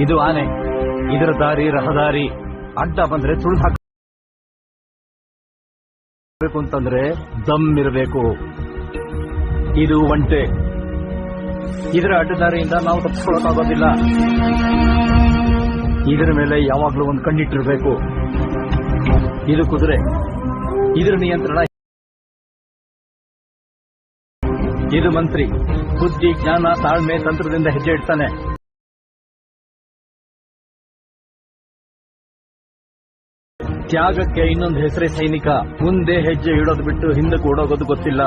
ಇದು ಆನೆ, ಇದರ ದಾರಿ ರಹದಾರಿ. ಅಡ್ಡ ಬಂದ್ರೆ ತುಳಿದು ಹಾಕಬೇಕು ಅಂತಂದ್ರೆ ದಮ್ ಇರಬೇಕು. ಇದು ಒಂಟೆ, ಇದರ ಅಡ್ಡದಾರಿಯಿಂದ ನಾವು ತಪ್ಪಿಸ್ಕೊಳ್ಳೋಕ್ಕಾಗೋದಿಲ್ಲ. ಇದರ ಮೇಲೆ ಯಾವಾಗ್ಲೂ ಒಂದು ಕಣ್ಣಿಟ್ಟಿರ್ಬೇಕು. ಇದು ಕುದುರೆ, ಇದರ ನಿಯಂತ್ರಣ. ಇದು ಮಂತ್ರಿ, ಬುದ್ಧಿ ಜ್ಞಾನ ತಾಳ್ಮೆ ತಂತ್ರದಿಂದ ಹೆಜ್ಜೆ ಇಡ್ತಾನೆ. ತ್ಯಾಗಕ್ಕೆ ಇನ್ನೊಂದು ಹೆಸರೇ ಸೈನಿಕ. ಮುಂದೆ ಹೆಜ್ಜೆ ಇಡೋದು ಬಿಟ್ಟು ಹಿಂದಕ್ಕೆ ಓಡೋಗೋದು ಗೊತ್ತಿಲ್ಲ.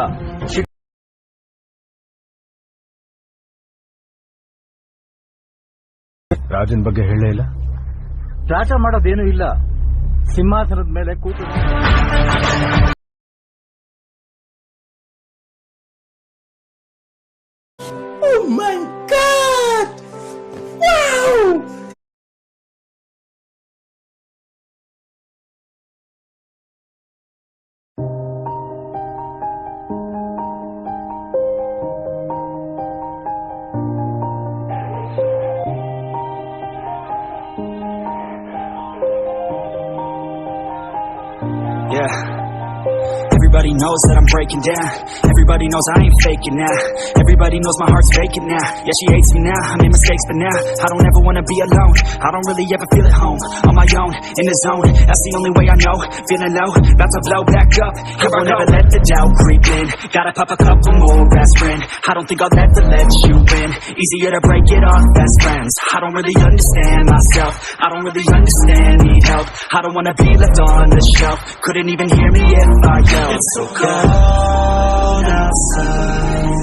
ರಾಜನ್ ಬಗ್ಗೆ ಹೇಳೇ ಇಲ್ಲ. ರಾಜ ಮಾಡೋದೇನೂ ಇಲ್ಲ, ಸಿಂಹಾಸನದ ಮೇಲೆ ಕೂತು Oh my God! Wow! Yeah. Everybody knows that I'm breaking down. Everybody knows I ain't faking now. Everybody knows my heart's faking now. Yeah, she hates me now, I made mistakes but now I don't ever wanna be alone. I don't really ever feel at home. On my own, in the zone, that's the only way I know. Feeling low, about to blow back up. Here I never let the doubt creep in. Gotta pop a couple more aspirin. I don't think I'll ever let you in. Easier to break it off best friends. I don't really understand myself. I don't really understand, need help. I don't wanna be left on the shelf. Couldn't even hear me if I yelled. It's so cold outside,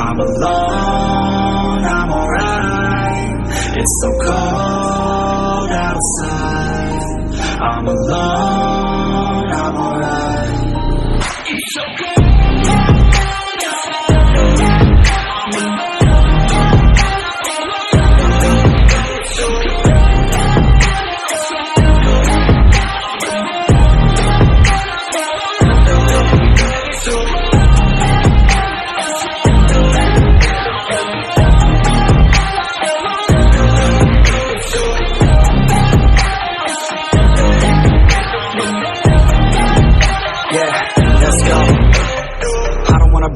I'm alone, I'm alright. It's so cold outside, I'm alone, I'm alright. It's so cold.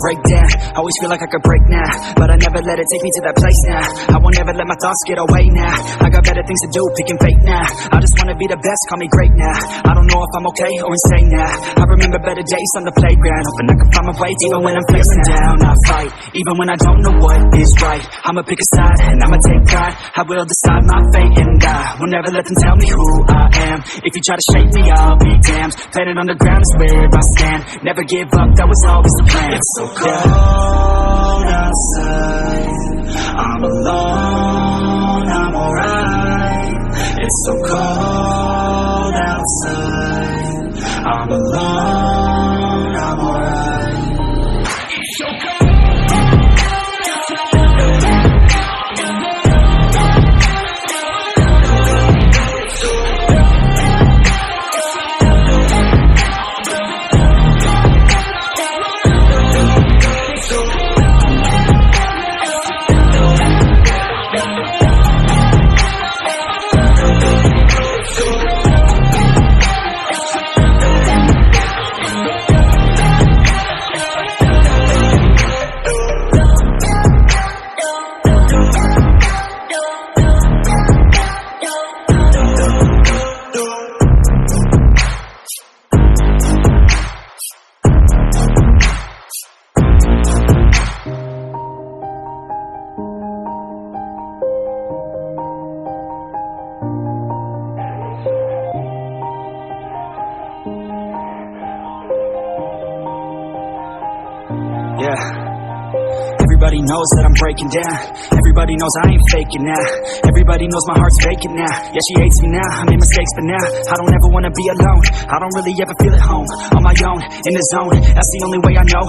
Break down, always feel like I could break now, but I never let it take me to that place now. I won't ever let my thoughts get away now. I got better things to do, picking fate now. I just wanna be the best, call me great now. I don't know if I'm okay or insane now. I remember better days on the playground, hoping I can find my way. Even when I'm feeling down, I fight. Even when I don't know what is right, I'ma pick a side and I'ma take pride. I will decide my fate and I will never let them tell me who I am. If you try to shake me, I'll be damned. Planet on the ground is where I stand. Never give up, that was always the plan. It's so cold outside, I'm alone, I'm alright. It's so cold outside, I'm alone, I'm alright. It's so cold. Yeah. Everybody knows that I'm breaking down. Everybody knows I ain't faking now. Everybody knows my heart's faking now. Yeah, she hates me now, I made mistakes but now I don't ever wanna be alone. I don't really ever feel at home. On my own, in the zone, that's the only way I know.